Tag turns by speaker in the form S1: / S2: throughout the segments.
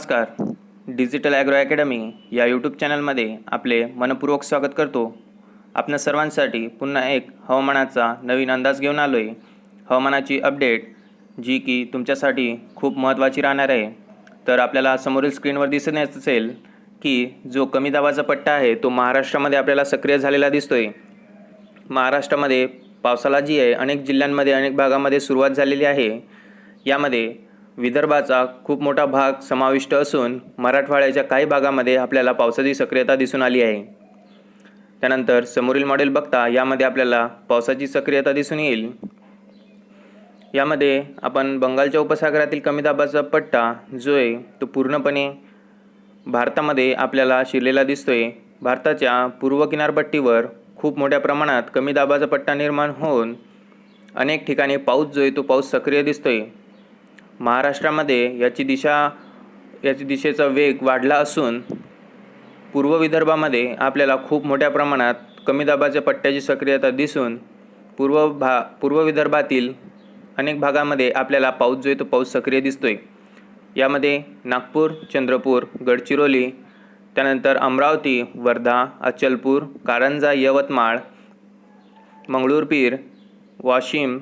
S1: नमस्कार. Digital agro academy या YouTube चॅनलमध्ये आपले मनपूर्वक स्वागत करतो. आपणा सर्वांसाठी पुन्हा एक हवामानाचा नवीन अंदाज घेऊन आलो आहे. हवामानाची अपडेट जी की तुमच्यासाठी खूप महत्त्वाची राहणार आहे. तर आपल्याला समोरील स्क्रीनवर दिसत असेल की जो कमी दाबाचा पट्टा आहे तो महाराष्ट्रामध्ये आपल्याला सक्रिय झालेला दिसतोय. महाराष्ट्रामध्ये पावसाला जी आहे अनेक जिल्ह्यांमध्ये अनेक भागामध्ये सुरुवात झालेली आहे. यामध्ये विदर्भाचा खूप मोठा भाग समाविष्ट असून मराठवाड्याच्या काही भागामध्ये आपल्याला पावसाची सक्रियता दिसून आली आहे. त्यानंतर समोरील मॉडेल बघता यामध्ये आपल्याला पावसाची सक्रियता दिसून येईल. यामध्ये आपण बंगालच्या उपसागरातील कमी दाबाचा पट्टा जो आहे तो पूर्णपणे भारतामध्ये आपल्याला शिरलेला दिसतोय. भारताच्या पूर्व किनारपट्टीवर खूप मोठ्या प्रमाणात कमी दाबाचा पट्टा निर्माण होऊन अनेक ठिकाणी पाऊस जो आहे तो पाऊस सक्रिय दिसतोय. महाराष्ट्रामध्ये याची दिशेचा वेग वाढला असून पूर्व विदर्भामध्ये आपल्याला खूप मोठ्या प्रमाणात कमी दाबाच्या पट्ट्याची सक्रियता दिसून पूर्व विदर्भातील अनेक भागामध्ये आपल्याला पाऊस जो आहे तो पाऊस सक्रिय दिसतोय. यामध्ये नागपूर, चंद्रपूर, गडचिरोली, त्यानंतर अमरावती, वर्धा, अचलपूर, कारंजा, यवतमाळ, मंगळूरपीर, वाशिम,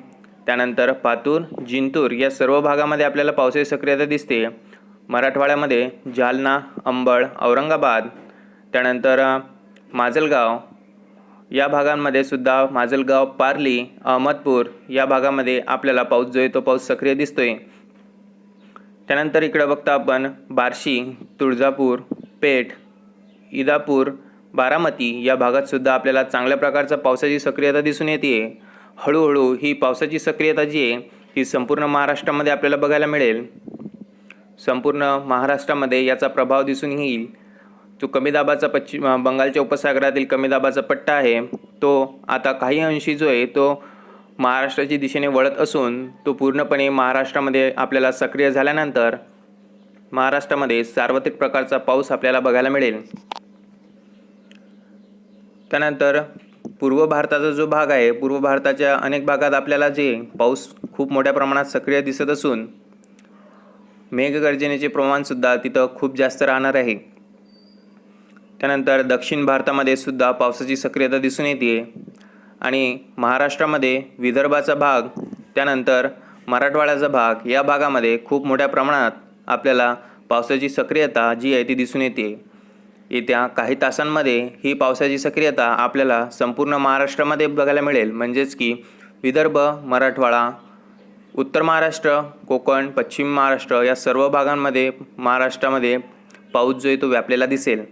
S1: त्यानंतर पातूर, जिंतूर या सर्व भागामध्ये आपल्याला पावसाची सक्रियता दिसते. मराठवाड्यामध्ये जालना, अंबड, औरंगाबाद, त्यानंतर माजलगाव या भागांमध्ये सुद्धा माजलगाव, पारली, अहमदपूर या भागामध्ये आपल्याला पाऊस जो आहे तो पाऊस सक्रिय दिसतोय. त्यानंतर इकडे बघता आपण बार्शी, तुळजापूर, पेठ, इंदापूर, बारामती या भागात सुद्धा आपल्याला चांगल्या प्रकारचा पावसाची सक्रियता दिसून येते. हळूहळू ही पावसाची सक्रियता जी आहे ही संपूर्ण महाराष्ट्रामध्ये आपल्याला बघायला मिळेल. संपूर्ण महाराष्ट्रामध्ये याचा प्रभाव दिसून येईल. जो कमी दाबाचा बंगालच्या उपसागरातील कमी दाबाचा पट्टा आहे तो आता काही अंशी जो आहे तो महाराष्ट्राची दिशेने वळत असून तो पूर्णपणे महाराष्ट्रामध्ये आपल्याला सक्रिय झाल्यानंतर महाराष्ट्रामध्ये सार्वत्रिक प्रकारचा पाऊस आपल्याला बघायला मिळेल. त्यानंतर पूर्व भारताचा जो भाग आहे पूर्व भारताच्या अनेक भागात आपल्याला जे पाऊस खूप मोठ्या प्रमाणात सक्रिय दिसत असून मेघगर्जनेचे प्रमाणसुद्धा तिथं खूप जास्त राहणार आहे. त्यानंतर दक्षिण भारतामध्ये सुद्धा पावसाची सक्रियता दिसून येते आणि महाराष्ट्रामध्ये विदर्भाचा भाग त्यानंतर मराठवाड्याचा भाग या भागामध्ये खूप मोठ्या प्रमाणात आपल्याला पावसाची सक्रियता जी आहे ती दिसून येते. येत्या काही तासांमध्ये ही पावसाची सक्रियता आपल्याला संपूर्ण महाराष्ट्रामध्ये बघायला मिळेल. म्हणजेच की विदर्भ, मराठवाडा, उत्तर महाराष्ट्र, कोकण, पश्चिम महाराष्ट्र या सर्व भागांमध्ये महाराष्ट्रामध्ये पाऊस जो आहे तो व्यापलेला दिसेल.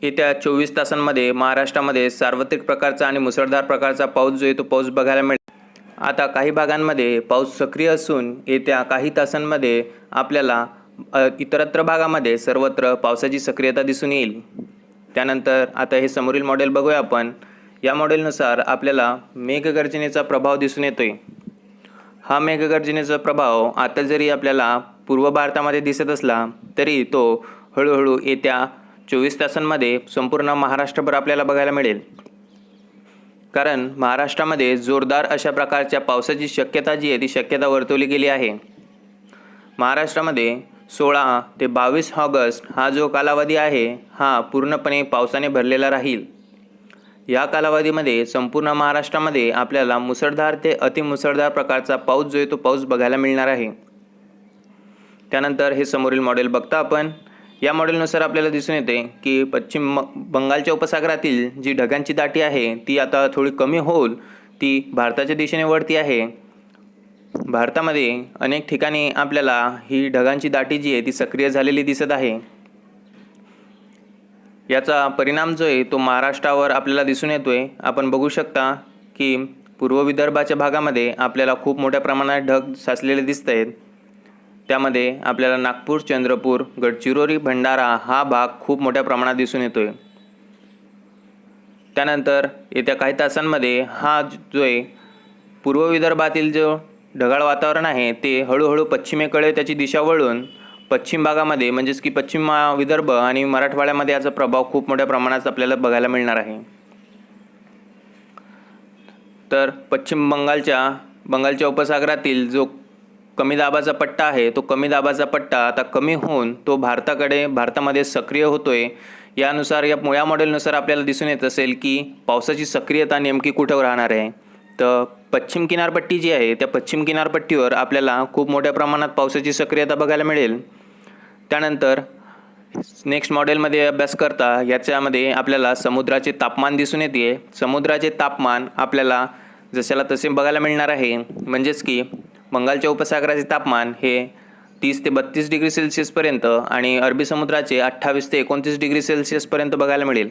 S1: येत्या 24 तासांमध्ये महाराष्ट्रामध्ये सार्वत्रिक प्रकारचा आणि मुसळधार प्रकारचा पाऊस जो आहे तो पाऊस बघायला मिळेल. आता काही भागांमध्ये पाऊस सक्रिय असून येत्या काही तासांमध्ये आपल्याला इतरत्र भागामध्ये सर्वत्र पावसाची सक्रियता दिसून येईल. त्यानंतर आता हे समोरील मॉडेल बघूया आपण. या मॉडेलनुसार आपल्याला मेघगर्जनेचा प्रभाव दिसून येतोय. हा मेघगर्जनेचा प्रभाव आता जरी आपल्याला पूर्व भारतामध्ये दिसत असला तरी तो हळूहळू येत्या 24 तासांमध्ये संपूर्ण महाराष्ट्रभर आपल्याला बघायला मिळेल. कारण महाराष्ट्रामध्ये जोरदार अशा प्रकारच्या पावसाची शक्यता जी आहे ती शक्यता वर्तवली गेली आहे. महाराष्ट्रामध्ये 16 ते 22 ऑगस्ट हा जो कालावधी आहे हा पूर्णपणे पावसाने भरलेला राहील. या कालावधीमध्ये संपूर्ण महाराष्ट्रामध्ये आपल्याला मुसळधार ते अतिमुसळधार प्रकारचा पाऊस जो आहे तो पाऊस बघायला मिळणार आहे. त्यानंतर हे समोरील मॉडेल बघता आपण. या मॉडेलनुसार आपल्याला दिसून येते की पश्चिम बंगालच्या उपसागरातील जी ढगांची दाटी आहे ती आता थोडी कमी होऊन ती भारताच्या दिशेने वळती आहे. भारतामध्ये अनेक ठिकाणी आपल्याला ही ढगांची दाटी जी आहे ती सक्रिय झालेली दिसत आहे. याचा परिणाम जो आहे तो महाराष्ट्रावर आपल्याला दिसून येतोय. आपण बघू शकता की पूर्व विदर्भाच्या भागामध्ये आपल्याला खूप मोठ्या प्रमाणात ढग साचलेले दिसत आहेत. त्यामध्ये आपल्याला नागपूर, चंद्रपूर, गडचिरोली, भंडारा हा भाग खूप मोठ्या प्रमाणात दिसून येतोय. त्यानंतर येत्या काही तासांमध्ये हा जो आहे पूर्व विदर्भातील जो ढगाळ वातावरण आहे ते हळूहळू पश्चिमेकडे त्याची दिशा वळून पश्चिम भागामध्ये म्हणजेच की पश्चिम विदर्भ आणि मराठवाड्यामध्ये याचा प्रभाव खूप मोठ्या प्रमाणात आपल्याला बघायला मिळणार आहे. तर पश्चिम बंगालच्या उपसागरातील जो कमी दाबाचा पट्टा आहे तो कमी दाबाचा पट्टा आता कमी होऊन तो भारतामध्ये सक्रिय होतोय। यानुसार या मॉडेलनुसार आपल्याला दिसून येत असेल की पावसाची सक्रियता नेमकी कुठं राहणार आहे। तर पश्चिम किनारपट्टी जी आहे त्या पश्चिम किनारपट्टीवर आपल्याला खूप मोठ्या प्रमाणात पावसाची सक्रियता बघायला मिळेल। त्यानंतर नेक्स्ट मॉडेलमध्ये अभ्यास करता याच्यामध्ये आपल्याला समुद्राचे तापमान दिसून येते। समुद्राचे तापमान आपल्याला जशाला तसे बघायला मिळणार आहे, म्हणजेच की बंगालच्या उपसागराचे तापमान हे 30 ते 32 डिग्री सेल्सिअसपर्यंत आणि अरबी समुद्राचे 28 ते 29 डिग्री सेल्सिअसपर्यंत बघायला मिळेल।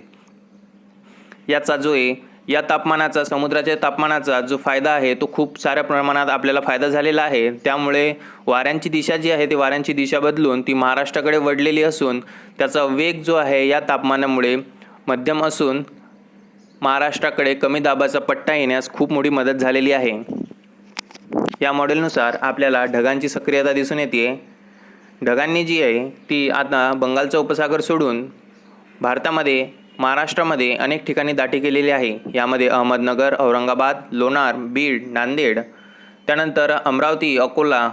S1: याचा जो आहे या तापमानाचा समुद्राच्या तापमानाचा जो फायदा आहे तो खूप साऱ्या प्रमाणात आपल्याला फायदा झालेला आहे। त्यामुळे वाऱ्यांची दिशा जी आहे ती वाऱ्यांची दिशा बदलून ती महाराष्ट्राकडे वळलेली असून त्याचा वेग जो आहे या तापमानामुळे मध्यम असून महाराष्ट्राकडे कमी दाबाचा पट्टा येण्यास खूप मोठी मदत झालेली आहे। या मॉडेलनुसार आपल्याला ढगांची सक्रियता दिसून येते। ढगांनी जी आहे ती आता बंगालचा उपसागर सोडून भारतामध्ये महाराष्ट्रामध्ये अनेक ठिकाणी दाटी केलेली आहे। यामध्ये अहमदनगर, औरंगाबाद, लोणार, बीड, नांदेड, त्यानंतर अमरावती, अकोला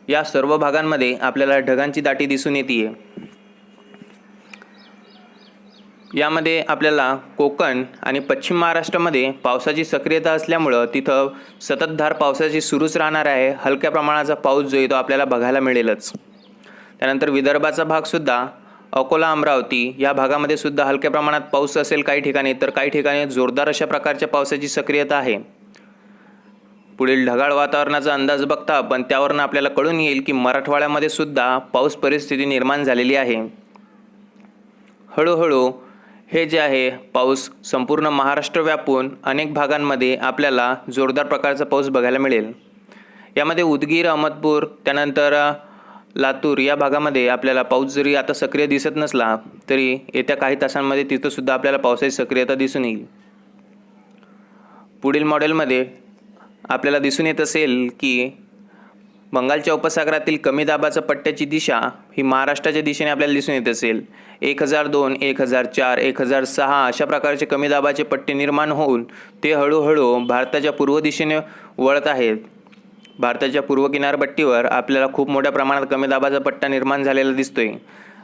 S1: या सर्व भागांमध्ये आपल्याला ढगांची दाटी दिसून येते। यामध्ये आपल्याला कोकण आणि पश्चिम महाराष्ट्रामध्ये पावसाची सक्रियता असल्यामुळं तिथं सततधार पावसाची सुरूच राहणार आहे। हलक्या प्रमाणाचा पाऊस जो आहे तो आपल्याला बघायला मिळेलच। त्यानंतर विदर्भाचा भागसुद्धा अकोला, अमरावती या भागामध्ये सुद्धा हलक्या प्रमाणात पाऊस असेल काही ठिकाणी, तर काही ठिकाणी जोरदार अशा प्रकारच्या पावसाची सक्रियता आहे। पुढील ढगाळ वातावरणाचा अंदाज बघता आपण त्यावरून आपल्याला कळून येईल की मराठवाड्यामध्ये सुद्धा पाऊस परिस्थिती निर्माण झालेली आहे। हळूहळू हे जे आहे पाऊस संपूर्ण महाराष्ट्र व्यापून अनेक भागांमध्ये आपल्याला जोरदार प्रकारचा पाऊस बघायला मिळेल। यामध्ये उदगीर, अहमदपूर, त्यानंतर लातूर या भागामध्ये आपल्याला पाऊस जरी आता सक्रिय दिसत नसला तरी येत्या काही तासांमध्ये तिथं सुद्धा आपल्याला पावसाची सक्रियता दिसून येईल। पुढील मॉडेलमध्ये आपल्याला दिसून येत असेल की बंगालच्या उपसागरातील कमी दाबाचा पट्ट्याची दिशा ही महाराष्ट्राच्या दिशेने आपल्याला दिसून येत असेल। 1002, 1004, 1006 अशा प्रकारचे कमी दाबाचे पट्टे निर्माण होऊन ते हळूहळू भारताच्या पूर्व दिशेने वळत आहेत। भारताच्या पूर्व किनारपट्टीवर आपल्याला खूप मोठ्या प्रमाणात कमी दाबाचा पट्टा निर्माण झालेला दिसतोय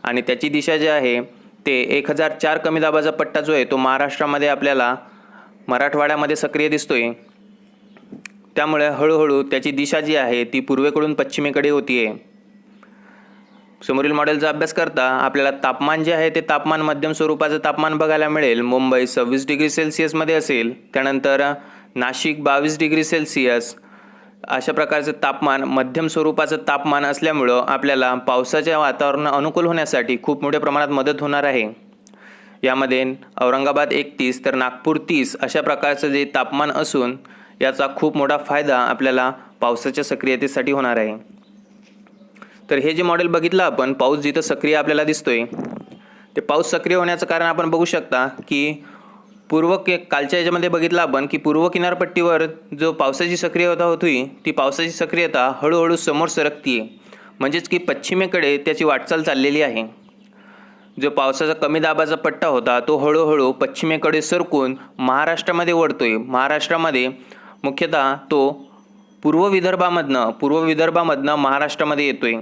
S1: आणि त्याची दिशा जी आहे ते 1004 कमी दाबाचा पट्टा जो आहे तो महाराष्ट्रामध्ये आपल्याला मराठवाड्यामध्ये सक्रिय दिसतोय। त्यामुळे हळूहळू त्याची दिशा जी आहे ती पूर्वेकडून पश्चिमेकडे होतीये। समोरील मॉडेलचा अभ्यास करता आपल्याला तापमान जे आहे ते तापमान मध्यम स्वरूपाचं तापमान बघायला मिळेल। मुंबई 26 डिग्री सेल्सिअसमध्ये असेल, त्यानंतर नाशिक 22 डिग्री सेल्सिअस अशा प्रकारचे तापमान मध्यम स्वरूपाचं तापमान असल्यामुळं आपल्याला पावसाच्या वातावरण अनुकूल होण्यासाठी खूप मोठ्या प्रमाणात मदत होणार आहे। यामध्ये औरंगाबाद 31 तर नागपूर 30 अशा प्रकारचं जे तापमान असून याचा खूप मोठा फायदा आपल्याला पावसाच्या सक्रियतेसाठी होणार आहे। तर हे जे मॉडेल बघितलं आपण, पाऊस जिथं सक्रिय आपल्याला दिसतोय ते पाऊस सक्रिय होण्याचं कारण आपण बघू शकता की कालच्या याच्यामध्ये बघितलं आपण की पूर्व किनारपट्टीवर जो पावसाची सक्रियता होती ती पावसाची सक्रियता हळूहळू समोर सरकतीये, म्हणजेच की पश्चिमेकडे त्याची वाटचाल चाललेली आहे। जो पावसाचा कमी दाबाचा पट्टा होता तो हळूहळू पश्चिमेकडे सरकून महाराष्ट्रामध्ये वळतोय। महाराष्ट्रामध्ये मुख्यतः तो पूर्व विदर्भामधनं महाराष्ट्रामध्ये येतोय।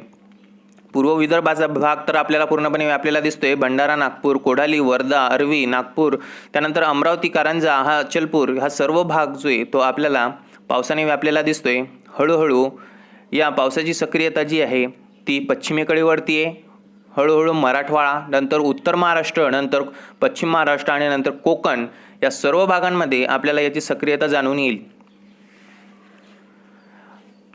S1: पूर्व विदर्भाचा भाग तर आपल्याला पूर्णपणे व्यापलेला दिसतोय। भंडारा, नागपूर, कोडाली, वर्धा, अरवी, नागपूर, त्यानंतर अमरावती, कारंजा, अचलपूर हा सर्व भाग जो आहे तो आपल्याला पावसाने व्यापलेला दिसतोय। हळूहळू या पावसाची सक्रियता जी आहे ती पश्चिमेकडे वळतीये। हळूहळू मराठवाडा, नंतर उत्तर महाराष्ट्र, नंतर पश्चिम महाराष्ट्र आणि नंतर कोकण या सर्व भागांमध्ये आपल्याला याची सक्रियता जाणून येईल।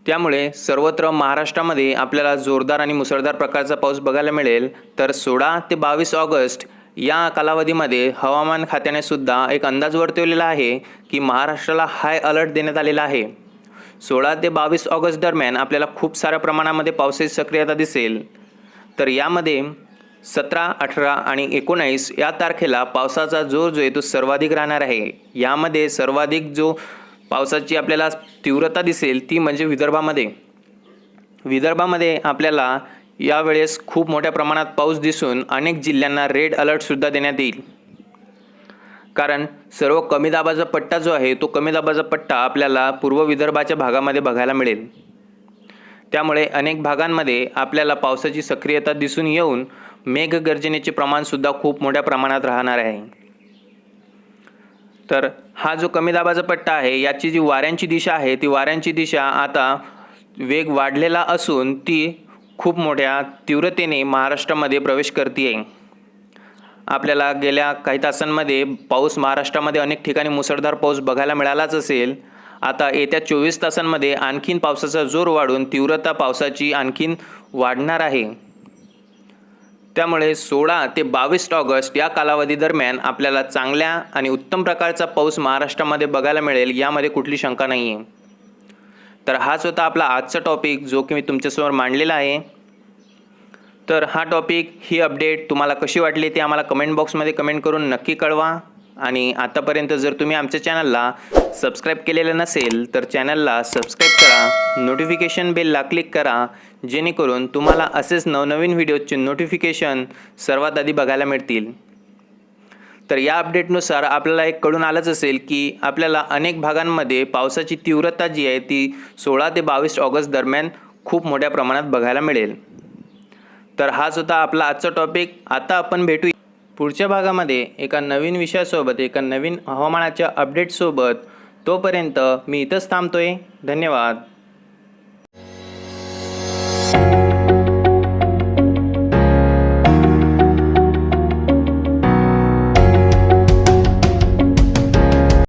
S1: त्यामुळे सर्वत्र महाराष्ट्रामध्ये आपल्याला जोरदार आणि मुसळधार प्रकारचा पाऊस बघायला मिळेल। तर 16 ते 22 ऑगस्ट या कालावधीमध्ये हवामान खात्याने सुद्धा एक अंदाज वर्तवलेला आहे की महाराष्ट्राला हाय अलर्ट देण्यात आलेला आहे। 16 ते 22 ऑगस्ट दरम्यान आपल्याला खूप साऱ्या प्रमाणामध्ये पावसाची सक्रियता दिसेल। तर यामध्ये 17, 18 आणि 19 या तारखेला पावसाचा जोर जो आहे तो सर्वाधिक राहणार आहे। यामध्ये सर्वाधिक जो पावसाची आपल्याला तीव्रता दिसेल ती म्हणजे विदर्भामध्ये आपल्याला यावेळेस खूप मोठ्या प्रमाणात पाऊस दिसून अनेक जिल्ह्यांना रेड अलर्टसुद्धा देण्यात येईल। कारण सर्व कमी दाबाचा पट्टा जो आहे तो कमी दाबाचा पट्टा आपल्याला पूर्व विदर्भाच्या भागामध्ये बघायला मिळेल। त्यामुळे अनेक भागांमध्ये आपल्याला पावसाची सक्रियता दिसून येऊन मेघगर्जनेचे प्रमाणसुद्धा खूप मोठ्या प्रमाणात राहणार आहे। तर हा जो कमी दाबाचा पट्टा आहे याची जी वाऱ्यांची दिशा आहे ती वाऱ्यांची दिशा आता वेग वाढलेला असून ती खूप मोठ्या तीव्रतेने महाराष्ट्रामध्ये प्रवेश करते आहे। आपल्याला गेल्या काही तासांमध्ये पाऊस महाराष्ट्रामध्ये अनेक ठिकाणी मुसळधार पाऊस बघायला मिळालाच असेल। आता येत्या 24 तासांमध्ये आणखीन पावसाचा जोर वाढून तीव्रता पावसाची आणखीन वाढणार आहे। त्यामुळे 16 ते 22 ऑगस्ट या कालावधी दरम्यान आपल्याला चांगल्या आणि उत्तम प्रकारचा पाऊस महाराष्ट्रामध्ये बघायला मिळेल, यामध्ये कुठली शंका नाही आहे। तर हाच होता आपला आजचा टॉपिक जो की मी तुमच्यासमोर मांडलेला आहे। तर हा टॉपिक, ही अपडेट तुम्हाला कशी वाटली ते आम्हाला कमेंट बॉक्समध्ये कमेंट करून नक्की कळवा। आणि आतापर्यंत जर तुम्ही आमच्या चॅनलला सबस्क्राईब केलेलं नसेल तर चॅनलला सबस्क्राईब करा, नोटिफिकेशन बेलला क्लिक करा, जेणेकरून तुम्हाला असेच नवनवीन व्हिडिओचे नोटिफिकेशन सर्वात आधी बघायला मिळतील। तर या अपडेटनुसार आपल्याला एक कळून आलंच असेल की आपल्याला अनेक भागांमध्ये पावसाची तीव्रता जी आहे ती 16 ते 22 ऑगस्ट दरम्यान खूप मोठ्या प्रमाणात बघायला मिळेल। तर हाच होता आपला आजचा टॉपिक। आता आपण भेटू पुढच्या भागामध्ये एका नवीन विषयासोबत, एका नवीन हवामानाच्या अपडेटसोबत। तोपर्यंत मी इथंच थांबतोय। धन्यवाद।